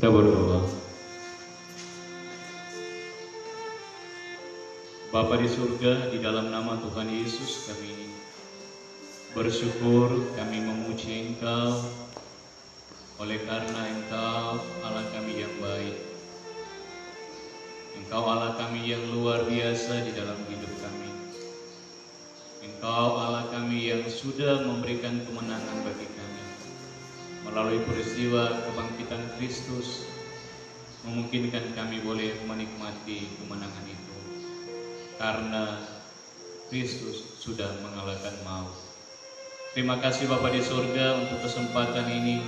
Kita berdoa. Bapa di surga, di dalam nama Tuhan Yesus kami bersyukur, kami memuji Engkau oleh karena Engkau Allah kami yang baik. Engkau Allah kami yang luar biasa di dalam hidup kami. Engkau Allah kami yang sudah memberikan kemenangan bagi kami. Melalui peristiwa kebangkitan Kristus, memungkinkan kami boleh menikmati kemenangan itu. Karena Kristus sudah mengalahkan maut. Terima kasih Bapa di surga untuk kesempatan ini.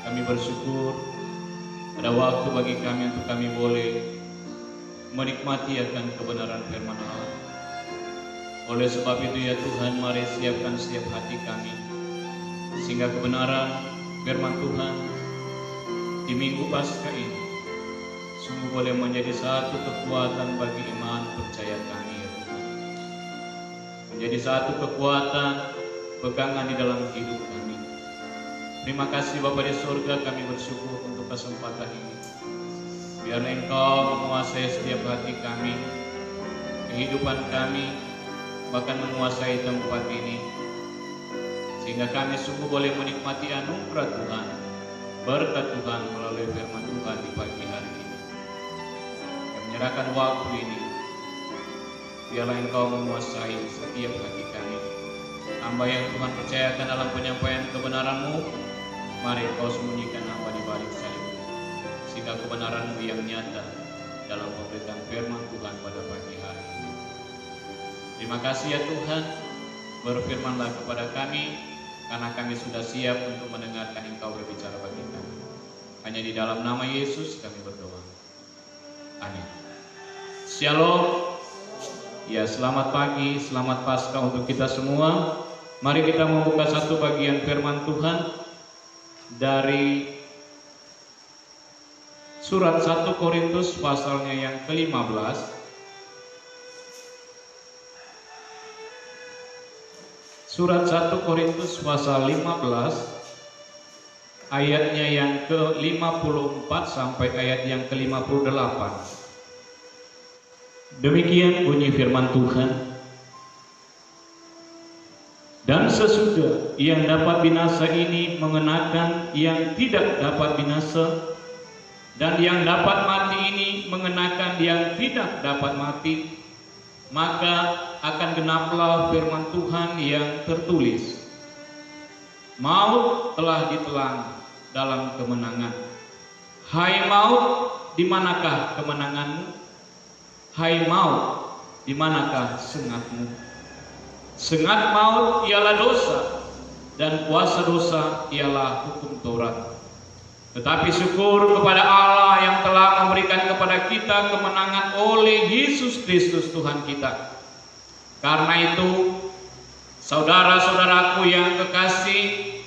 Kami bersyukur ada waktu bagi kami untuk kami boleh menikmati akan kebenaran firman Allah. Oleh sebab itu ya Tuhan, mari siapkan setiap hati kami, sehingga kebenaran firman Tuhan di Minggu Paskah ini sungguh boleh menjadi satu kekuatan bagi iman percaya kami ya Tuhan. Menjadi satu kekuatan pegangan di dalam hidup kami. Terima kasih Bapa di surga, kami bersyukur untuk kesempatan ini. Biar Engkau menguasai setiap hati kami, kehidupan kami, bahkan menguasai tempat ini, sehingga kami sungguh boleh menikmati anugerah Tuhan, berkat Tuhan melalui firman Tuhan di pagi hari ini. Kami menyerahkan waktu ini, biarlah Engkau menguasai setiap hati kami. Hamba yang Tuhan percayakan dalam penyampaian kebenaran-Mu, mari Engkau sembunyikan hamba di balik salib, sehingga kebenaran-Mu yang nyata dalam pemberitaan firman Tuhan pada pagi hari ini. Terima kasih ya Tuhan, berfirmanlah kepada kami, karena kami sudah siap untuk mendengarkan Engkau berbicara bagi kami. Hanya di dalam nama Yesus kami berdoa. Amin. Shalom. Ya, selamat pagi, selamat Paskah untuk kita semua. Mari kita membuka satu bagian firman Tuhan dari surat 1 Korintus pasalnya yang ke-15. Surat 1 Korintus pasal 15 ayatnya yang ke-54 sampai ayat yang ke-58. Demikian bunyi firman Tuhan. Dan sesudah yang dapat binasa ini mengenakan yang tidak dapat binasa, dan yang dapat mati ini mengenakan yang tidak dapat mati, maka akan genaplah firman Tuhan yang tertulis, maut telah ditelan dalam kemenangan. Hai maut, di manakah kemenanganmu? Hai maut, di manakah sengatmu? Sengat maut ialah dosa, dan kuasa dosa ialah hukum Taurat. Tetapi syukur kepada Allah yang telah memberikan kepada kita kemenangan oleh Yesus Kristus Tuhan kita. Karena itu, saudara-saudaraku yang kekasih,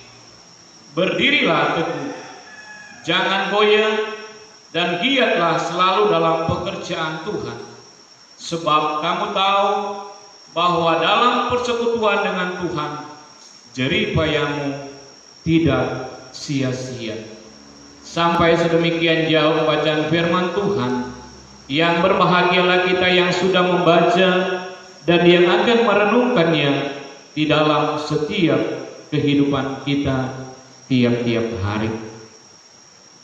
berdirilah teguh, jangan goyah, dan giatlah selalu dalam pekerjaan Tuhan. Sebab kamu tahu bahwa dalam persekutuan dengan Tuhan, jerih payahmu tidak sia-sia. Sampai sedemikian jauh bacaan firman Tuhan, yang berbahagialah kita yang sudah membaca dan yang akan merenungkannya di dalam setiap kehidupan kita tiap-tiap hari.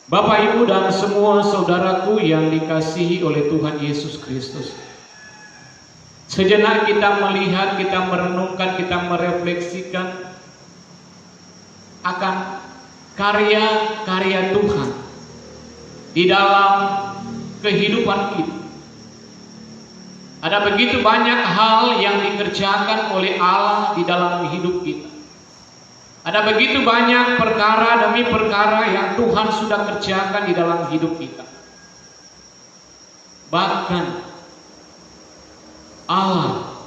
Bapak, Ibu, dan semua saudaraku yang dikasihi oleh Tuhan Yesus Kristus, sejenak kita melihat, kita merenungkan, kita merefleksikan akan karya-karya Tuhan di dalam kehidupan kita. Ada begitu banyak hal yang dikerjakan oleh Allah di dalam hidup kita. Ada begitu banyak perkara demi perkara yang Tuhan sudah kerjakan di dalam hidup kita. Bahkan Allah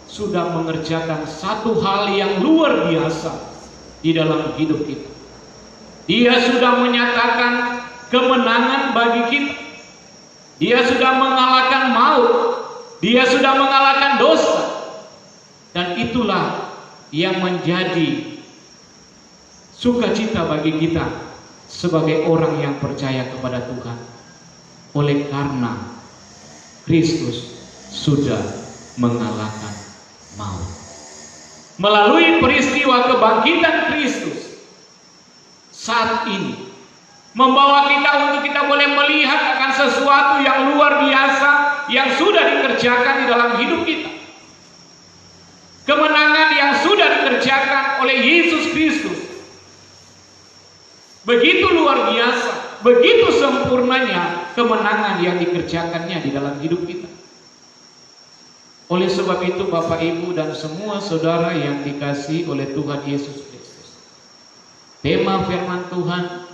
sudah mengerjakan satu hal yang luar biasa di dalam hidup kita. Dia sudah menyatakan kemenangan bagi kita. Dia sudah mengalahkan maut. Dia sudah mengalahkan dosa. Dan itulah yang menjadi sukacita bagi kita sebagai orang yang percaya kepada Tuhan. Oleh karena Kristus sudah mengalahkan maut. Melalui peristiwa kebangkitan Kristus saat ini membawa kita untuk kita boleh melihat akan sesuatu yang luar biasa yang sudah dikerjakan di dalam hidup kita. Kemenangan yang sudah dikerjakan oleh Yesus Kristus begitu luar biasa, begitu sempurnanya kemenangan yang dikerjakannya di dalam hidup kita. Oleh sebab itu Bapak Ibu dan semua saudara yang dikasihi oleh Tuhan Yesus Kristus, tema firman Tuhan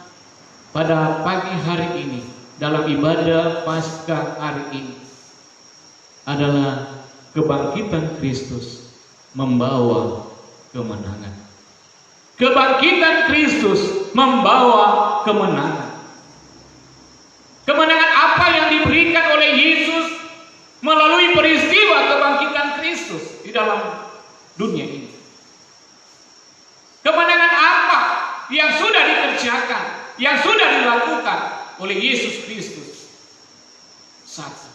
pada pagi hari ini dalam ibadah Paskah hari ini adalah kebangkitan Kristus membawa kemenangan. Kebangkitan Kristus membawa kemenangan. Kemenangan apa yang diberikan oleh Yesus melalui peristiwa kebangkitan Kristus di dalam dunia ini? Kemenangan apa yang sudah dikerjakan, yang sudah dilakukan oleh Yesus Kristus? Satu,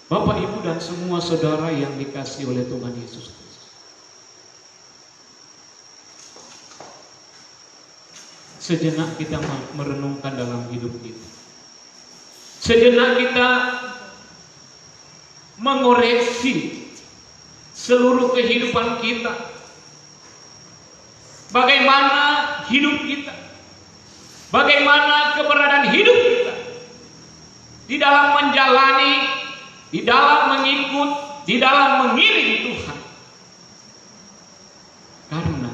Bapak, Ibu, dan semua saudara yang dikasihi oleh Tuhan Yesus Kristus, sejenak kita merenungkan dalam hidup kita. Sejenak kita mengoreksi seluruh kehidupan kita. Bagaimana hidup kita, bagaimana keberadaan hidup kita di dalam menjalani, di dalam mengikut, di dalam mengiring Tuhan. Karena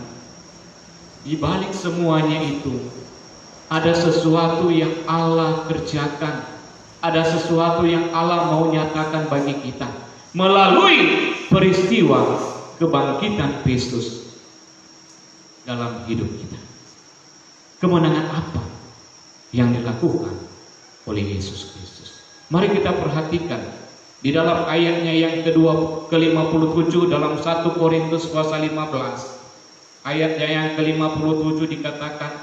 di balik semuanya itu ada sesuatu yang Allah kerjakan, ada sesuatu yang Allah mau nyatakan bagi kita melalui peristiwa kebangkitan Kristus dalam hidup kita. Kemenangan apa yang dilakukan oleh Yesus Kristus? Mari kita perhatikan di dalam ayatnya yang ke-57 dalam 1 Korintus pasal 15. Ayatnya yang ke-57 dikatakan,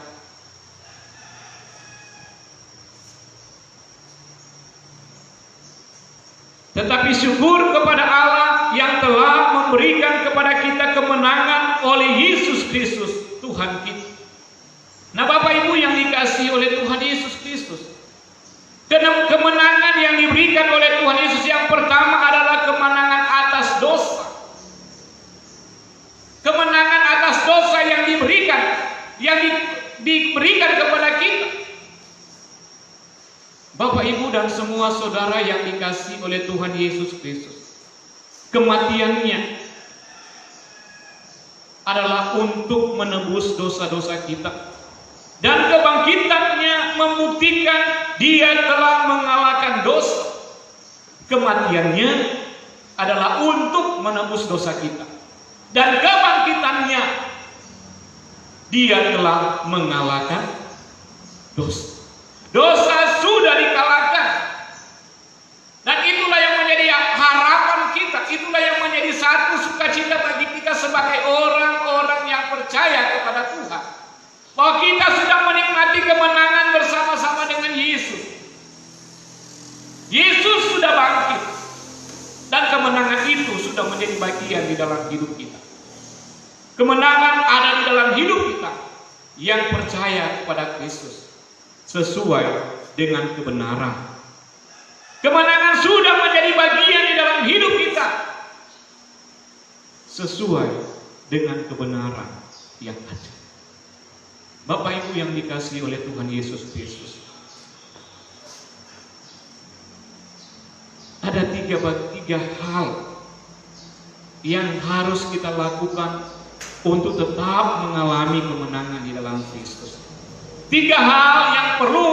tetapi syukur kepada Allah yang telah memberikan kepada kita kemenangan oleh Yesus Kristus Tuhan kita. Nah Bapak Ibu yang dikasihi oleh Tuhan Yesus Kristus, kemenangan yang diberikan oleh Tuhan Yesus yang pertama adalah kemenangan atas dosa. Kemenangan atas dosa yang diberikan, diberikan kepada kita. Bapak, Ibu, dan semua saudara yang dikasihi oleh Tuhan Yesus Kristus, kematiannya adalah untuk menebus dosa-dosa kita, dan kebangkitannya membuktikan Dia telah mengalahkan dosa. Kematiannya adalah untuk menebus dosa kita, dan kebangkitannya Dia telah mengalahkan dosa. Dosa sudah dikalahkan. Dan itulah yang menjadi harapan kita, itulah yang menjadi satu sukacita bagi kita sebagai orang-orang yang percaya kepada Tuhan, bahwa kita sudah menikmati kemenangan bersama-sama dengan Yesus. Yesus sudah bangkit, dan kemenangan itu sudah menjadi bagian di dalam hidup kita. Kemenangan ada di dalam hidup kita yang percaya kepada Kristus sesuai dengan kebenaran. Kemenangan sudah menjadi bagian di dalam hidup kita sesuai dengan kebenaran yang ada. Bapak Ibu yang dikasihi oleh Tuhan Yesus Kristus, ada tiga hal yang harus kita lakukan untuk tetap mengalami kemenangan di dalam Kristus. 3 hal yang perlu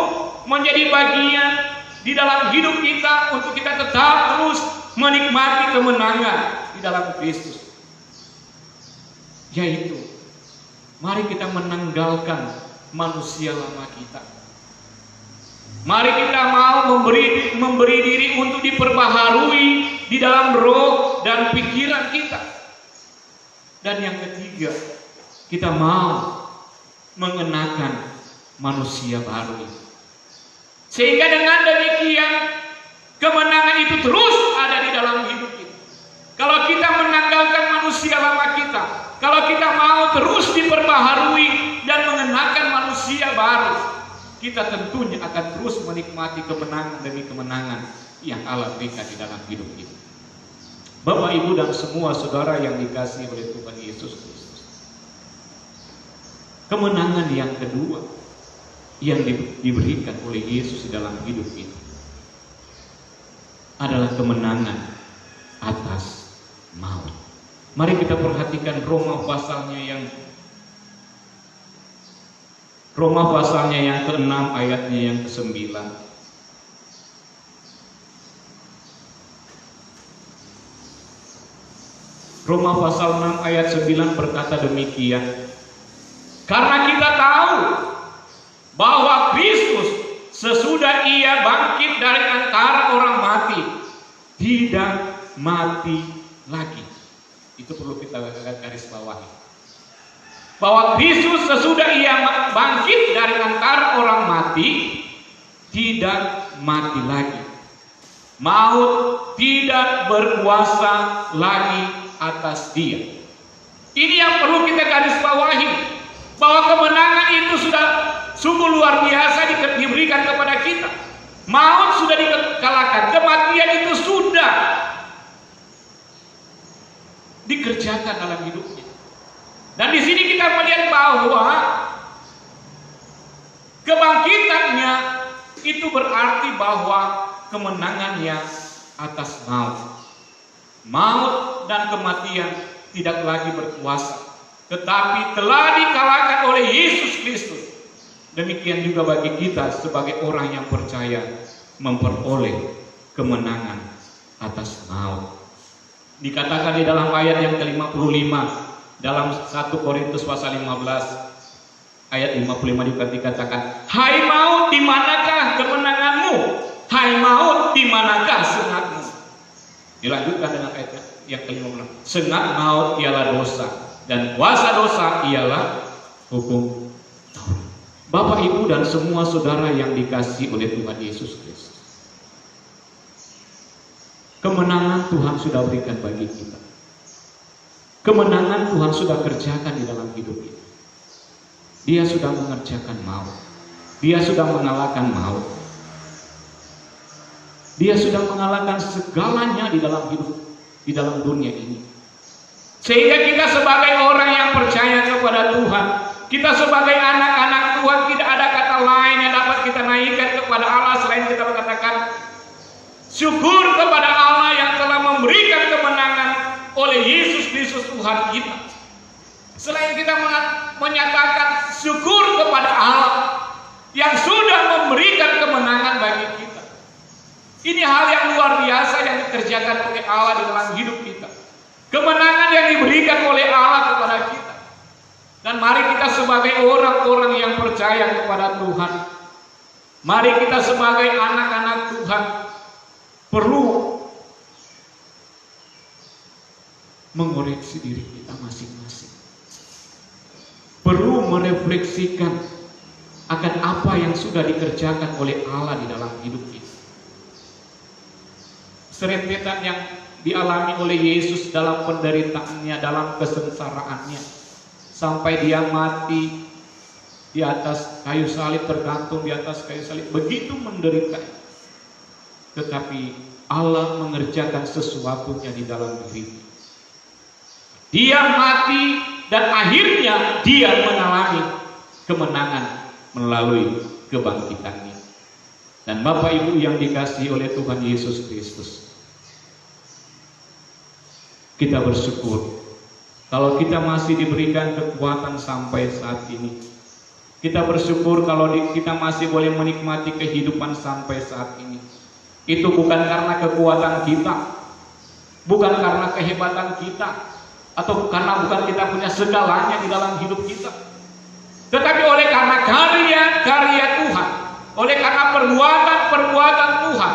menjadi bagian di dalam hidup kita untuk kita tetap terus menikmati kemenangan di dalam Kristus. Yaitu, mari kita menanggalkan manusia lama kita. Mari kita mau memberi diri untuk diperbaharui di dalam roh dan pikiran kita. Dan yang ketiga, kita mau mengenakan manusia baru itu. Sehingga dengan demikian kemenangan itu terus ada di dalam hidup kita. Kalau kita menanggalkan manusia lama kita, kalau kita mau terus diperbaharui dan mengenakan manusia baru, kita tentunya akan terus menikmati kemenangan demi kemenangan yang Allah berikan di dalam hidup kita. Bapak, Ibu, dan semua saudara yang dikasihi oleh Tuhan Yesus Kristus, kemenangan yang kedua yang diberikan oleh Yesus di dalam hidup kita adalah kemenangan atas maut. Mari kita perhatikan Roma pasalnya yang ke-6 ayatnya yang ke-9. Roma pasal 6 ayat 9 berkata demikian. Karena kita tahu bahwa Kristus sesudah ia bangkit dari antara orang mati, tidak mati lagi. Itu perlu kita garis bawahi. Bahwa Kristus sesudah ia bangkit dari antara orang mati, tidak mati lagi. Maut tidak berkuasa lagi atas dia. Ini yang perlu kita garis bawahi, bahwa kemenangan itu sudah sungguh luar biasa diberikan kepada kita. Maut sudah dikalahkan, kematian itu sudah dikerjakan dalam hidupnya. Dan di sini kita melihat bahwa kebangkitannya itu berarti bahwa kemenangannya atas maut. Maut dan kematian tidak lagi berkuasa, tetapi telah dikalahkan oleh Yesus Kristus. Demikian juga bagi kita sebagai orang yang percaya memperoleh kemenangan atas maut. Dikatakan di dalam ayat yang ke-55 dalam 1 Korintus pasal 15 ayat 55 dikatakan, hai maut, di manakah kemenanganmu? Hai maut, di manakah sengatmu? Dilanjutkan dengan ayat yang ke-56, sengat maut ialah dosa, dan kuasa dosa ialah hukum Taurat. Bapak, Ibu, dan semua saudara yang dikasihi oleh Tuhan Yesus Kristus, kemenangan Tuhan sudah berikan bagi kita. Kemenangan Tuhan sudah kerjakan di dalam hidup kita. Dia sudah mengerjakan maut. Dia sudah mengalahkan maut. Dia sudah mengalahkan segalanya di dalam hidup, di dalam dunia ini. Sehingga kita sebagai orang yang percaya kepada Tuhan, kita sebagai anak-anak Tuhan, tidak ada kata lain yang dapat kita naikkan kepada Allah selain kita mengatakan syukur kepada Allah yang telah memberikan kemenangan oleh Yesus Kristus Tuhan kita. Selain kita menyatakan syukur kepada Allah yang sudah memberikan kemenangan bagi kita. Ini hal yang luar biasa yang dikerjakan oleh Allah di dalam hidup kita. Kemenangan yang diberikan oleh Allah kepada kita. Dan mari kita sebagai orang-orang yang percaya kepada Tuhan, mari kita sebagai anak-anak Tuhan perlu mengoreksi diri kita masing-masing. Perlu merefleksikan akan apa yang sudah dikerjakan oleh Allah di dalam hidup kita. Serentetan yang dialami oleh Yesus dalam penderitaannya, dalam kesengsaraannya, sampai dia mati di atas kayu salib, tergantung di atas kayu salib, begitu menderita. Tetapi Allah mengerjakan sesuatunya di dalam dirinya. Dia mati dan akhirnya dia mengalami kemenangan melalui kebangkitannya. Dan Bapak Ibu yang dikasihi oleh Tuhan Yesus Kristus, kita bersyukur kalau kita masih diberikan kekuatan sampai saat ini. Kita bersyukur kalau kita masih boleh menikmati kehidupan sampai saat ini. Itu bukan karena kekuatan kita, bukan karena kehebatan kita, atau karena bukan kita punya segalanya di dalam hidup kita, tetapi oleh karena karya-karya Tuhan, oleh karena perbuatan-perbuatan Tuhan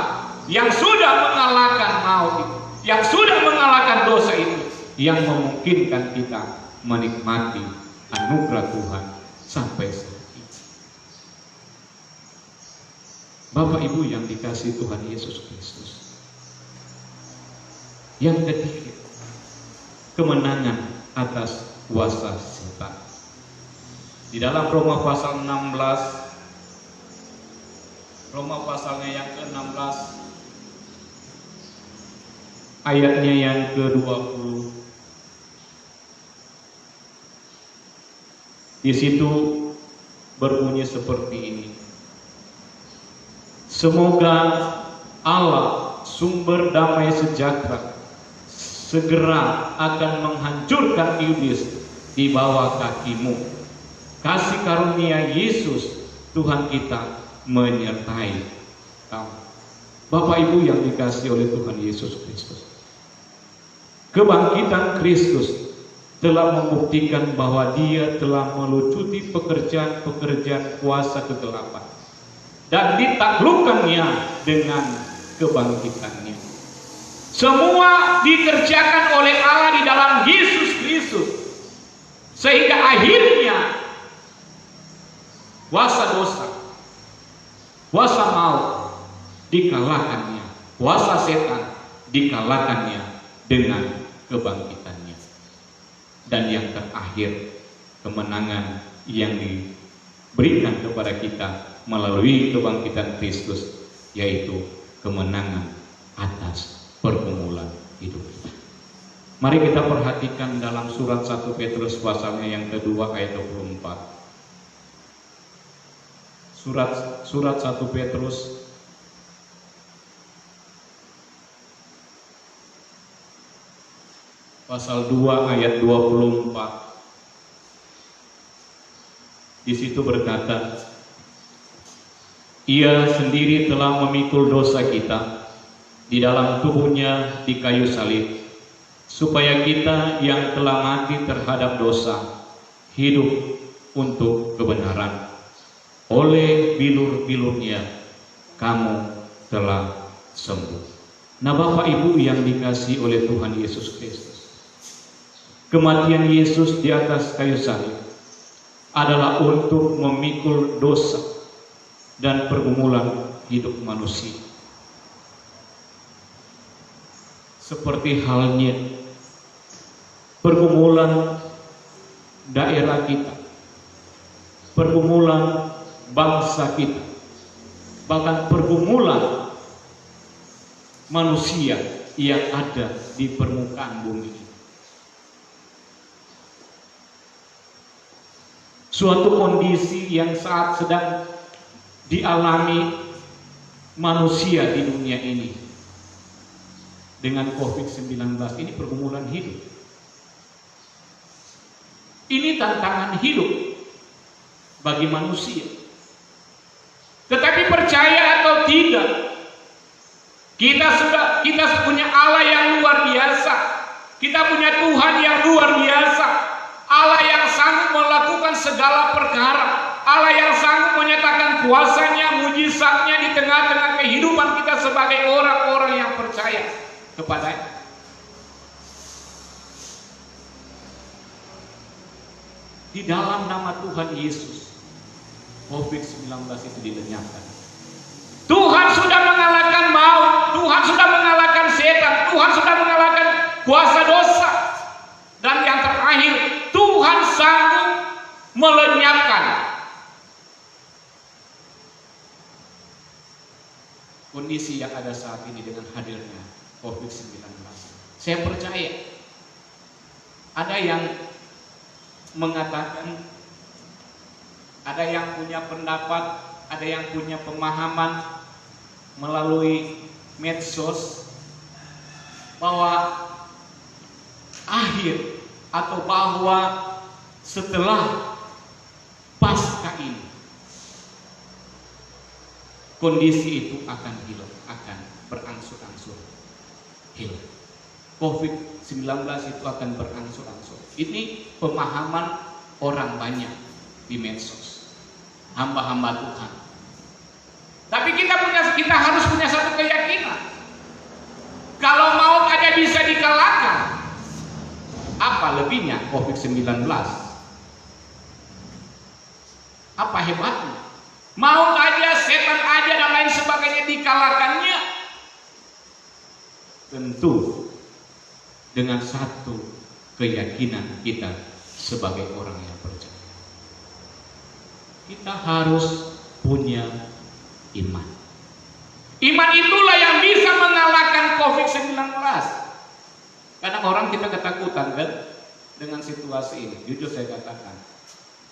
yang sudah mengalahkan maut itu, yang sudah mengalahkan dosa itu, yang memungkinkan kita menikmati anugerah Tuhan sampai saat ini. Bapak Ibu yang dikasihi Tuhan Yesus Kristus. Yang ketiga, kemenangan atas kuasa setan. Di dalam Roma pasal 16, Roma pasalnya yang ke-16, ayatnya yang ke-20. Di situ berbunyi seperti ini. Semoga Allah sumber damai sejahtera segera akan menghancurkan iblis di bawah kakimu. Kasih karunia Yesus Tuhan kita menyertai kamu. Bapak Ibu yang dikasihi oleh Tuhan Yesus Kristus, kebangkitan Kristus telah membuktikan bahwa Dia telah melucuti pekerjaan-pekerjaan kuasa kegelapan dan ditaklukkannya dengan kebangkitannya. Semua dikerjakan oleh Allah di dalam Yesus Kristus, sehingga akhirnya kuasa dosa, kuasa maut dikalahkannya, kuasa setan dikalahkannya dengan kebangkitannya. Dan yang terakhir, kemenangan yang diberikan kepada kita melalui kebangkitan Kristus, yaitu kemenangan atas pergumulan hidup kita. Mari kita perhatikan dalam surat 1 Petrus pasalnya yang kedua ayat 24. Surat 1 Petrus pasal 2 ayat 24. Di situ berkata, Ia sendiri telah memikul dosa kita di dalam tubuhnya di kayu salib, supaya kita yang telah mati terhadap dosa hidup untuk kebenaran. Oleh bilur-bilurnya kamu telah sembuh. Nah, Bapak Ibu yang dikasihi oleh Tuhan Yesus Kristus, kematian Yesus di atas kayu salib adalah untuk memikul dosa dan pergumulan hidup manusia. Seperti halnya pergumulan daerah kita, pergumulan bangsa kita, bahkan pergumulan manusia yang ada di permukaan bumi ini. Suatu kondisi yang saat sedang dialami manusia di dunia ini dengan COVID-19 ini, pergumulan hidup. Ini tantangan hidup bagi manusia. Tetapi percaya atau tidak, kita punya Allah yang luar biasa. Kita punya Tuhan yang luar biasa. Allah yang sanggup melakukan segala perkara. Allah yang sanggup menyatakan kuasanya, mujizatnya di tengah-tengah kehidupan kita sebagai orang-orang yang percaya kepadanya. Di dalam nama Tuhan Yesus, COVID-19 itu dilenyapkan. Tuhan sudah mengalahkan maut, Tuhan sudah mengalahkan setan, Tuhan sudah mengalahkan kuasa dosa. Dan yang terakhir, Tuhan sanggup melenyapkan kondisi yang ada saat ini dengan hadirnya COVID-19. Saya percaya ada yang mengatakan, ada yang punya pendapat, ada yang punya pemahaman melalui medsos bahwa akhir atau bahwa setelah pasca ini kondisi itu akan hilang, akan berangsur-angsur hilang. COVID-19 itu akan berangsur-angsur. Ini pemahaman orang banyak di medsos, hamba-hamba Tuhan. Tapi kita harus punya satu keyakinan. Kalau maut ada bisa dikalahkan, apa lebihnya COVID-19? Maut aja, setan aja dan lain sebagainya dikalahkannya. Tentu dengan satu keyakinan kita sebagai orang yang percaya. Kita harus punya iman. Iman itulah yang bisa mengalahkan COVID-19. Kadang orang kita ketakutan kan dengan situasi ini. Jujur saya katakan,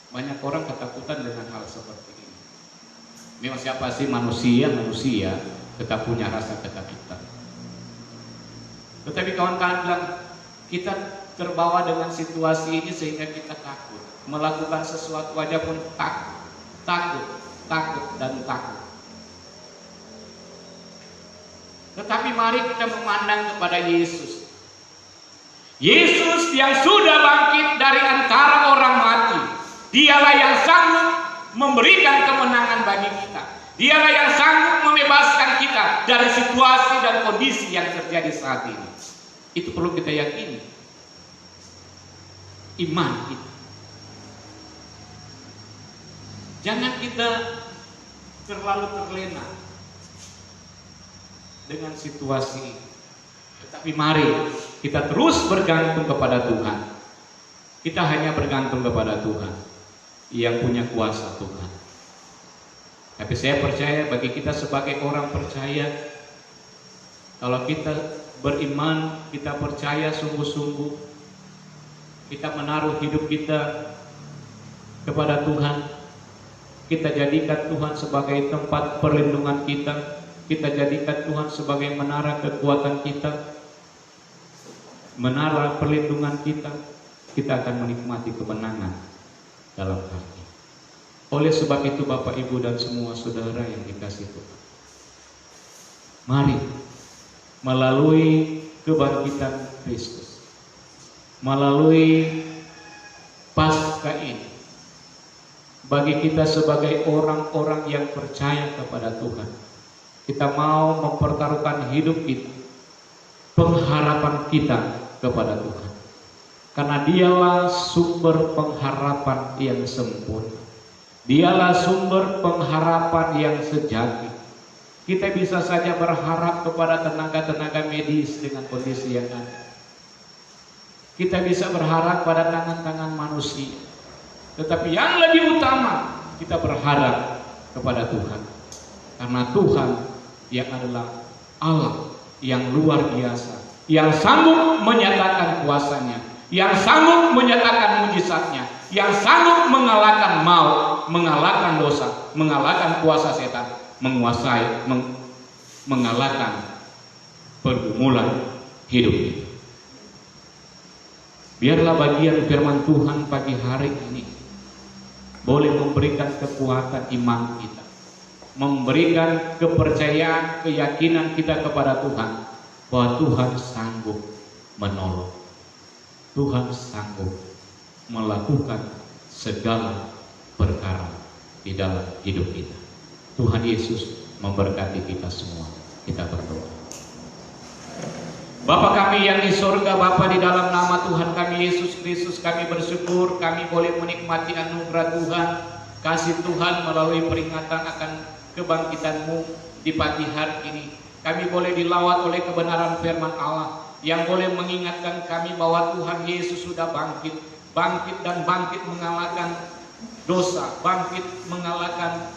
banyak orang ketakutan dengan hal seperti ini. Memang siapa sih manusia tetap punya rasa ketakutan. Tetapi kawan-kawan bilang, kita terbawa dengan situasi ini sehingga kita takut. Melakukan sesuatu aja pun takut dan takut. Tetapi mari kita memandang kepada Yesus. Yesus yang sudah bangkit dari antara orang mati. Dialah yang sanggup memberikan kemenangan bagi kita. Dialah yang sanggup membebaskan kita dari situasi dan kondisi yang terjadi saat ini. Itu perlu kita yakini. Iman kita. Jangan kita terlalu terlena dengan situasi ini. Tetapi mari kita terus bergantung kepada Tuhan. Kita hanya bergantung kepada Tuhan yang punya kuasa Tuhan. Tapi saya percaya bagi kita sebagai orang percaya, kalau kita beriman, kita percaya sungguh-sungguh, kita menaruh hidup kita kepada Tuhan, kita jadikan Tuhan sebagai tempat perlindungan kita jadikan Tuhan sebagai menara kekuatan kita, menara perlindungan kita akan menikmati kemenangan dalam hati. Oleh sebab itu Bapak, Ibu dan semua saudara yang dikasihi Tuhan, mari melalui kebangkitan Kristus, melalui Paskah ini, bagi kita sebagai orang-orang yang percaya kepada Tuhan, kita mau mempertaruhkan hidup kita, pengharapan kita kepada Tuhan. Karena dialah sumber pengharapan yang sempurna. Dialah sumber pengharapan yang sejati. Kita bisa saja berharap kepada tenaga-tenaga medis dengan kondisi yang ada. Kita bisa berharap pada tangan-tangan manusia. Tetapi yang lebih utama, kita berharap kepada Tuhan. Karena Tuhan yang adalah Allah yang luar biasa, yang sanggup menyatakan kuasanya, yang sanggup menyatakan mujizatnya, yang sanggup mengalahkan maut, mengalahkan dosa, mengalahkan kuasa setan, mengalahkan pergumulan hidup kita. Biarlah bagian firman Tuhan pagi hari ini boleh memberikan kekuatan iman kita, memberikan kepercayaan, keyakinan kita kepada Tuhan bahwa Tuhan sanggup menolong, Tuhan sanggup melakukan segala perkara di dalam hidup kita. Tuhan Yesus memberkati kita semua. Kita berdoa. Bapa kami yang di sorga, Bapa, di dalam nama Tuhan kami Yesus Kristus, kami bersyukur kami boleh menikmati anugerah Tuhan, kasih Tuhan melalui peringatan akan kebangkitan-Mu di pagi hari ini. Kami boleh dilawat oleh kebenaran firman Allah yang boleh mengingatkan kami bahwa Tuhan Yesus sudah bangkit dan bangkit mengalahkan dosa, bangkit mengalahkan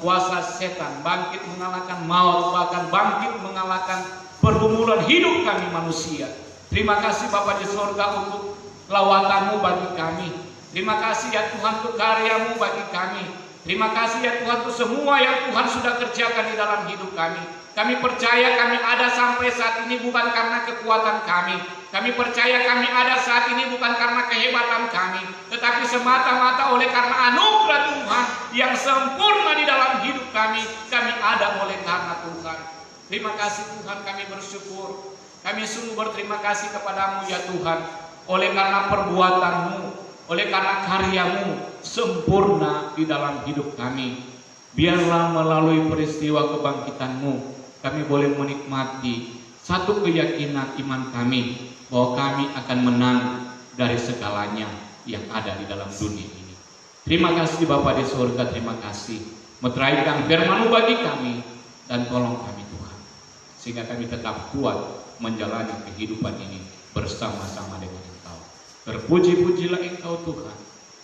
kuasa setan, bangkit mengalahkan maut, bahkan bangkit mengalahkan pergumulan hidup kami manusia. Terima kasih Bapa di sorga untuk lawatan-Mu bagi kami. Terima kasih ya Tuhan untuk karya-Mu bagi kami. Terima kasih ya Tuhan untuk semua yang Tuhan sudah kerjakan di dalam hidup kami. Kami percaya kami ada sampai saat ini bukan karena kekuatan kami. Kami percaya kami ada saat ini bukan karena kehebatan kami, tetapi semata-mata oleh karena anugerah Tuhan yang sempurna di dalam hidup kami. Kami ada oleh karena Tuhan. Terima kasih Tuhan, kami bersyukur. Kami sungguh berterima kasih kepadamu ya Tuhan, oleh karena perbuatan-Mu, oleh karena karya-Mu sempurna di dalam hidup kami. Biarlah melalui peristiwa kebangkitan-Mu, kami boleh menikmati satu keyakinan iman kami, bahwa kami akan menang dari segalanya yang ada di dalam dunia ini. Terima kasih Bapa di surga, terima kasih. meteraikan firman-Mu bagi kami, dan tolong kami Tuhan, sehingga kami tetap kuat menjalani kehidupan ini bersama-sama dengan Engkau. Terpuji-pujilah Engkau Tuhan,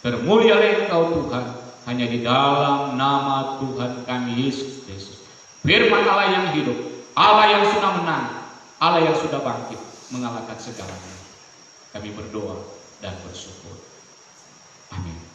termulialah Engkau Tuhan, hanya di dalam nama Tuhan kami Yesus Kristus, firman Allah yang hidup, Allah yang sudah menang, Allah yang sudah bangkit mengalahkan segalanya. Kami berdoa dan bersyukur. Amin.